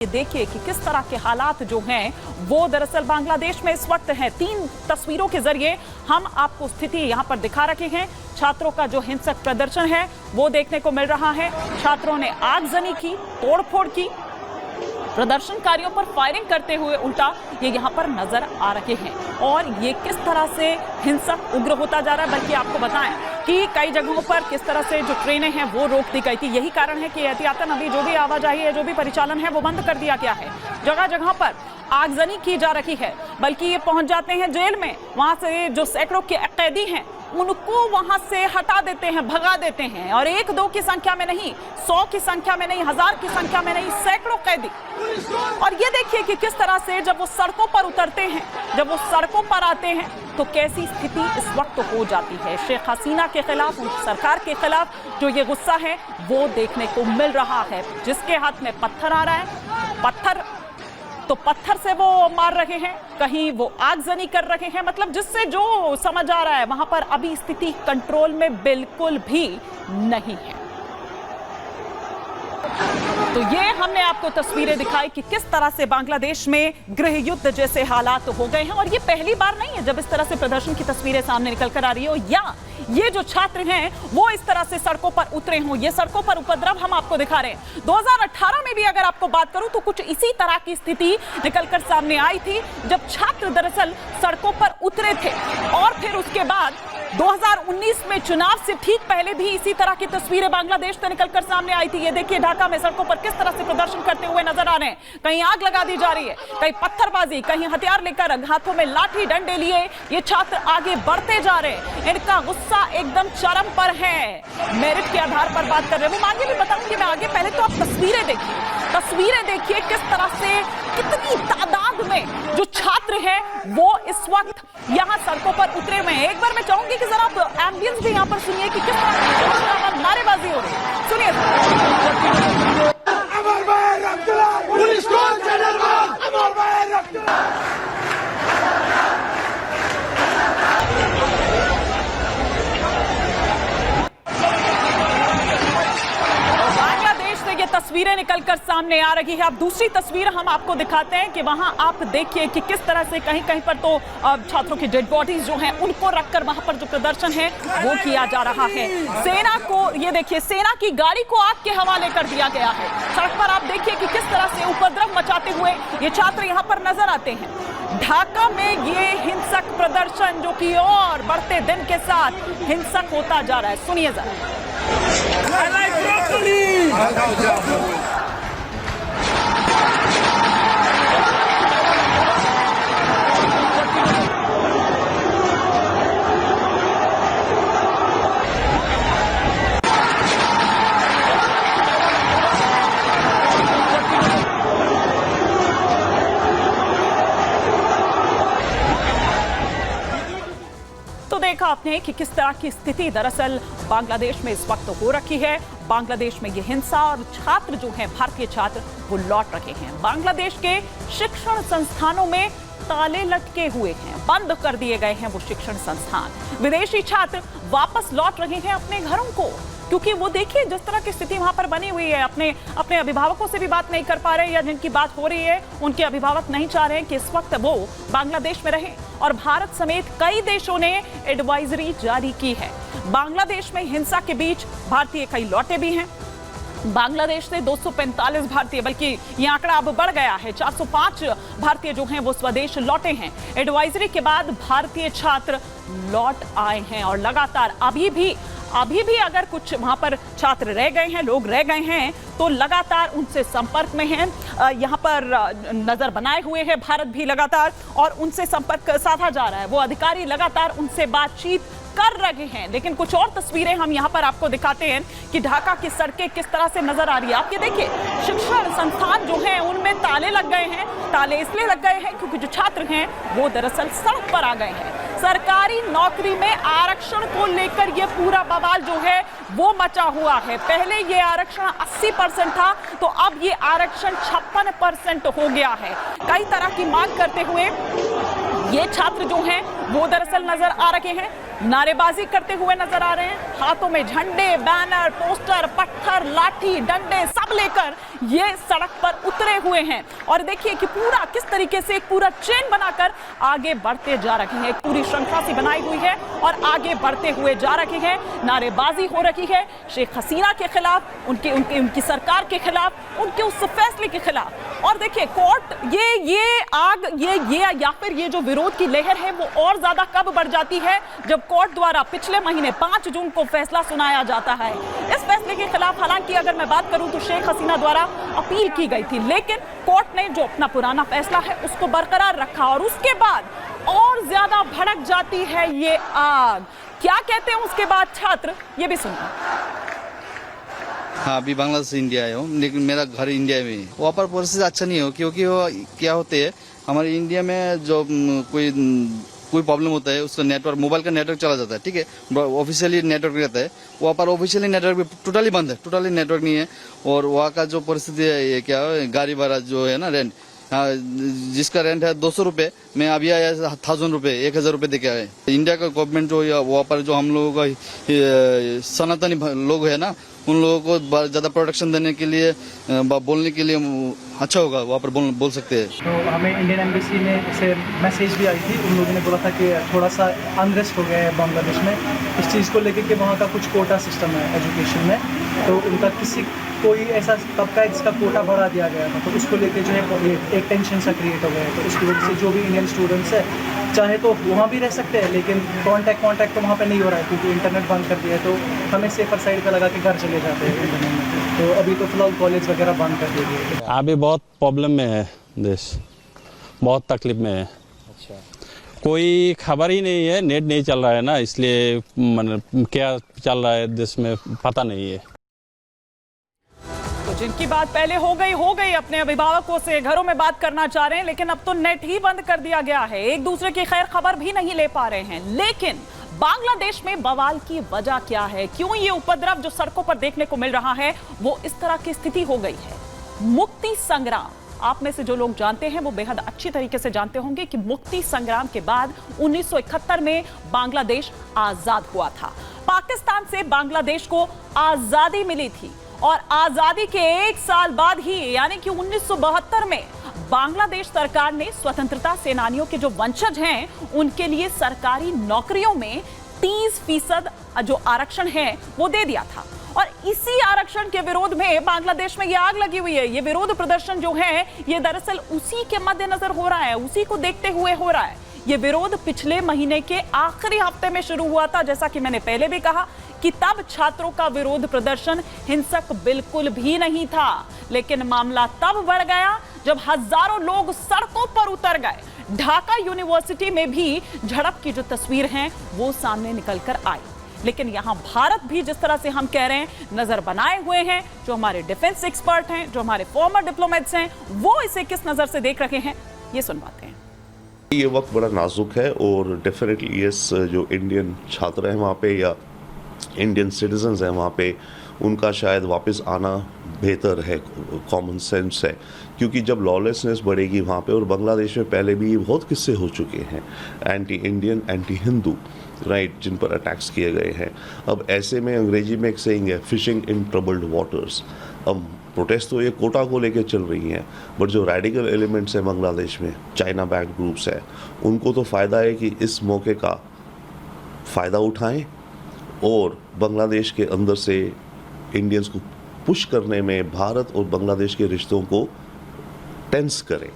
देखिए कि किस तरह के हालात जो हैं वो दरअसल बांग्लादेश में इस वक्त हैं। 3 तस्वीरों के जरिए हम आपको स्थिति यहां पर दिखा रखे हैं। छात्रों का जो हिंसक प्रदर्शन है वो देखने को मिल रहा है। छात्रों ने आगजनी की, तोड़फोड़ की, प्रदर्शनकारियों पर फायरिंग करते हुए उल्टा ये यहाँ पर नजर आ रहे हैं। और ये किस तरह से हिंसक उग्र होता जा रहा है, बल्कि आपको बताएं कि कई जगहों पर किस तरह से जो ट्रेनें हैं वो रोक दी गई थी। यही कारण है कि एहतियातन अभी जो भी आवाजाही है, जो भी परिचालन है वो बंद कर दिया गया है। जगह जगह पर आगजनी की जा रही है, बल्कि ये पहुंच जाते हैं जेल में। वहां से जो सैकड़ों के कैदी हैं उनको वहां से हटा देते हैं, भगा देते हैं। और 1-2 की संख्या में नहीं, 100 की संख्या में नहीं, 1000 की संख्या में नहीं, सैकड़ों कैदी। और ये देखिए कि किस तरह से जब वो सड़कों पर उतरते हैं, जब वो सड़कों पर आते हैं तो कैसी स्थिति इस वक्त हो जाती है। शेख हसीना के खिलाफ, उनकी सरकार के खिलाफ जो ये गुस्सा है वो देखने को मिल रहा है। जिसके हाथ में पत्थर आ रहा है, पत्थर से वो मार रहे हैं, कहीं वो आगजनी कर रहे हैं। मतलब जिससे जो समझ आ रहा है वहां पर अभी स्थिति कंट्रोल में बिल्कुल भी नहीं है। तो ये हमने आपको तस्वीरें दिखाई कि किस तरह से बांग्लादेश में गृह युद्ध जैसे हालात हो गए हैं। और ये पहली बार नहीं है जब इस तरह से प्रदर्शन की तस्वीरें सामने निकल कर आ रही हो, या ये जो छात्र हैं वो इस तरह से सड़कों पर उतरे हों। ये सड़कों पर उपद्रव हम आपको दिखा रहे हैं। 2018 में भी अगर आपको बात करूं तो कुछ इसी तरह की स्थिति निकलकर सामने आई थी, जब छात्र दरअसल सड़कों पर उतरे थे। और फिर उसके बाद 2019 में चुनाव से ठीक पहले भी इसी तरह की तस्वीरें बांग्लादेश से निकलकर सामने आई थी। ये देखिए ढाका में सड़कों पर किस तरह से प्रदर्शन करते हुए नजर आ रहे हैं। कहीं आग लगा दी जा रही है, कहीं पत्थरबाजी, कहीं हथियार लेकर हाथों में लाठी डंडे लिए ये छात्र आगे बढ़ते जा रहे हैं। इनका गुस्सा एकदम चरम पर है। मेरिट के आधार पर बात कर रहे हैं, वो आगे भी बताऊंगी मैं आगे। पहले तो आप तस्वीरें देखिए किस तरह से, कितनी तादाद में जो छात्र हैं वो इस वक्त यहाँ सड़कों पर उतरे हुए हैं। एक बार मैं चाहूंगी कि जरा आप एम्बियंस भी यहाँ पर सुनिए कि किस तरह की नारेबाजी हो रही है। सुनिए। ये तस्वीरें निकलकर सामने आ रही है। अब दूसरी तस्वीर हम आपको दिखाते हैं कि वहां आप देखिए कि किस तरह से कहीं कहीं पर तो छात्रों की डेड बॉडीज जो हैं उनको रखकर वहां पर जो प्रदर्शन है वो किया जा रहा है। सेना को ये देखिए, सेना की गाड़ी को आग के हवाले कर दिया गया है। सड़क पर आप देखिए कि किस तरह से उपद्रव मचाते हुए ये छात्र यहाँ पर नजर आते हैं। ढाका में ये हिंसक प्रदर्शन जो कि और बढ़ते दिन के साथ हिंसक होता जा रहा है। सुनिए जरा। तो देखा आपने कि किस तरह की स्थिति दरअसल बांग्लादेश में इस वक्त हो रखी है। बांग्लादेश में ये हिंसा और छात्र जो हैं, भारतीय छात्र, वो लौट रखे हैं। बांग्लादेश के शिक्षण संस्थानों में ताले लटके हुए हैं, बंद कर दिए गए हैं वो शिक्षण संस्थान। विदेशी छात्र वापस लौट रहे हैं अपने घरों को, क्योंकि वो देखिए जिस तरह की स्थिति वहां पर bनी हुई है। अपने अभिभावकों से भी बात नहीं कर पा रहे, या जिनकी बात हो रही है उनके अभिभावक नहीं चाह रहे हैं कि इस वक्त वो बांग्लादेश में रहें। और भारत समेत कई देशों ने एडवाइजरी जारी की है। बांग्लादेश में हिंसा के बीच भारतीय कई लौटे भी हैं। बांग्लादेश से 245 भारतीय, बल्कि ये आंकड़ा अब बढ़ गया है, 405 भारतीय जो हैं वो स्वदेश लौटे हैं। एडवाइजरी के बाद भारतीय छात्र लौट आए हैं और लगातार अभी भी अगर कुछ वहां पर छात्र रह गए हैं, लोग रह गए हैं, तो लगातार उनसे संपर्क में हैं। यहाँ पर नजर बनाए हुए है भारत भी लगातार, और उनसे संपर्क साधा जा रहा है। वो अधिकारी लगातार उनसे बातचीत कर रहे हैं। लेकिन कुछ और तस्वीरें हम यहाँ पर आपको दिखाते हैं कि ढाका की सड़कें किस तरह से नजर आ रही है। आप ये देखिए, शिक्षण संस्थान जो हैं उनमें ताले लग गए हैं। ताले इसलिए लग गए हैं क्योंकि जो छात्र हैं वो दरअसल सड़क पर आ गए हैं। सरकारी नौकरी में आरक्षण को लेकर ये पूरा बवाल जो है वो मचा हुआ है। पहले ये आरक्षण 80% था, तो अब ये आरक्षण 56% हो गया है। कई तरह की मांग करते हुए ये छात्र जो हैं वो दरअसल नजर आ रहे हैं। नारेबाजी करते हुए नजर आ रहे हैं। हाथों में झंडे, बैनर, पोस्टर, पत्थर, लाठी, डंडे सब लेकर ये सड़क पर उतरे हुए हैं। और देखिए कि पूरा किस तरीके से एक पूरा चेन बनाकर आगे बढ़ते जा रहे हैं। एक पूरी श्रृंखला सी बनाई हुई है और आगे बढ़ते हुए जा रहे हैं। नारेबाजी हो रही है शेख हसीना के खिलाफ, उनकी सरकार के खिलाफ, उनके उस फैसले के खिलाफ। और देखिए कोर्ट ये आग या फिर ये जो विरोध की लहर है वो और ज्यादा कब बढ़ जाती है जब कोर्ट द्वारा पिछले महीने 5 जून को फैसला सुनाया जाता है। इस फैसले के खिलाफ हालांकि अगर मैं बात करूं तो शेख हसीना द्वारा अपील की गई थी, लेकिन कोर्ट ने जो अपना पुराना फैसला है उसको बरकरार रखा और उसके बाद और ज्यादा भड़क जाती है ये आग। क्या कहते हैं उसके बाद छात्र, ये भी सुनिए। हाँ, अभी बांग्लादेश से इंडिया आया हूँ, लेकिन मेरा घर इंडिया में है। वहाँ पर परिस्थिति अच्छा नहीं हो, क्योंकि वो क्या होते हैं हमारे इंडिया में जो कोई प्रॉब्लम होता है उसका नेटवर्क, मोबाइल का नेटवर्क चला जाता है, ठीक है, ऑफिशियली नेटवर्क रहता है। वहाँ पर ऑफिशियली नेटवर्क टोटली बंद है, टोटली नेटवर्क नहीं है। और वहाँ का जो परिस्थिति है ये क्या है, गाड़ी भाड़ा जो है ना रेंट, जिसका रेंट है 200 रुपये, मैं अभी आया 1000 रुपये, 1000 रुपये देके आए। इंडिया का गवर्नमेंट जो वहाँ पर जो हम लोगों का सनातनी लोग है ना, उन लोगों को ज़्यादा प्रोटेक्शन देने के लिए, बोलने के लिए अच्छा होगा, वहाँ पर बोल सकते हैं। तो हमें इंडियन एम्बेसी ने से मैसेज भी आई थी, उन लोगों ने बोला था कि थोड़ा सा अनरेस्ट हो गया है बांग्लादेश में इस चीज़ को लेकर कि वहाँ का कुछ कोटा सिस्टम है एजुकेशन में, तो उनका कोई ऐसा तबका है जिसका कोटा बढ़ा दिया गया था, तो उसको लेके जो है एक टेंशन सा क्रिएट हो गया है। तो इसकी वजह से जो भी इंडियन स्टूडेंट्स है चाहे तो वहाँ भी रह सकते हैं, लेकिन कांटेक्ट तो वहाँ पे नहीं हो रहा है क्योंकि इंटरनेट बंद कर दिया है। तो हमें सेफर साइड पे लगा के घर चले जाते हैं इंटरनेट में। तो अभी तो फिलहाल कॉलेज वगैरह बंद कर दिए गए। अभी बहुत प्रॉब्लम में है देश, बहुत तकलीफ में है। अच्छा, कोई खबर ही नहीं है, नेट नहीं चल रहा है ना, इसलिए मतलब क्या चल रहा है देश में पता नहीं है। तो जिनकी बात पहले हो गई अपने अभिभावकों से घरों में बात करना चाह रहे हैं, लेकिन अब तो नेट ही बंद कर दिया गया है, एक दूसरे की खैर खबर भी नहीं ले पा रहे हैं। लेकिन बांग्लादेश में बवाल की वजह क्या है, क्यों ये उपद्रव जो सड़कों पर देखने को मिल रहा है वो इस तरह की स्थिति हो गई है? मुक्ति संग्राम, आप में से जो लोग जानते हैं वो बेहद अच्छी तरीके से जानते होंगे कि मुक्ति संग्राम के बाद 1971 में बांग्लादेश आजाद हुआ था। पाकिस्तान से बांग्लादेश को आजादी मिली थी और आजादी के 1 साल बाद ही यानी कि 1972 में बांग्लादेश सरकार ने स्वतंत्रता सेनानियों के जो वंशज हैं उनके लिए सरकारी नौकरियों में 30% जो आरक्षण है वो दे दिया था। और इसी आरक्षण के विरोध में बांग्लादेश में ये आग लगी हुई है। ये विरोध प्रदर्शन जो है ये दरअसल उसी के मद्देनजर हो रहा है, उसी को देखते हुए हो रहा है। ये विरोध पिछले महीने के आखिरी हफ्ते में शुरू हुआ था, जैसा कि मैंने पहले भी कहा कि तब छात्रों का विरोध प्रदर्शन हिंसक बिल्कुल भी नहीं था, लेकिन मामला तब बढ़ गया जब हजारों लोग सड़कों पर उतर गए। ढाका यूनिवर्सिटी में भी झड़प की जो तस्वीर है वो सामने निकलकर आई। लेकिन यहां भारत भी जिस तरह से हम कह रहे हैं नजर बनाए हुए हैं, जो हमारे डिफेंस एक्सपर्ट हैं, जो हमारे फॉर्मर डिप्लोमेट्स हैं, वो इसे किस नजर से देख रहे हैं ये सुनवाते हैं। ये वक्त बड़ा नाजुक है और डेफिनेटली ये जो इंडियन छात्र हैं वहाँ पे या इंडियन सिटीजन्स हैं वहाँ पे, उनका शायद वापस आना बेहतर है, कॉमन सेंस है, क्योंकि जब लॉलेसनेस बढ़ेगी वहाँ पे, और बांग्लादेश में पहले भी बहुत किस्से हो चुके हैं anti Indian, anti Hindu, right, जिन पर अटैक्स किए गए हैं। अब ऐसे में अंग्रेजी में एक सेइंग है, फिशिंग इन ट्रबल्ड वाटर्स। अब प्रोटेस्ट तो ये कोटा को लेके चल रही हैं, बट जो रेडिकल एलिमेंट्स हैं बांग्लादेश में, चाइना बैक्ड ग्रुप्स हैं, उनको तो फ़ायदा है कि इस मौके का फ़ायदा उठाएं और बांग्लादेश के अंदर से इंडियंस को पुश करने में भारत और बांग्लादेश के रिश्तों को टेंस करें।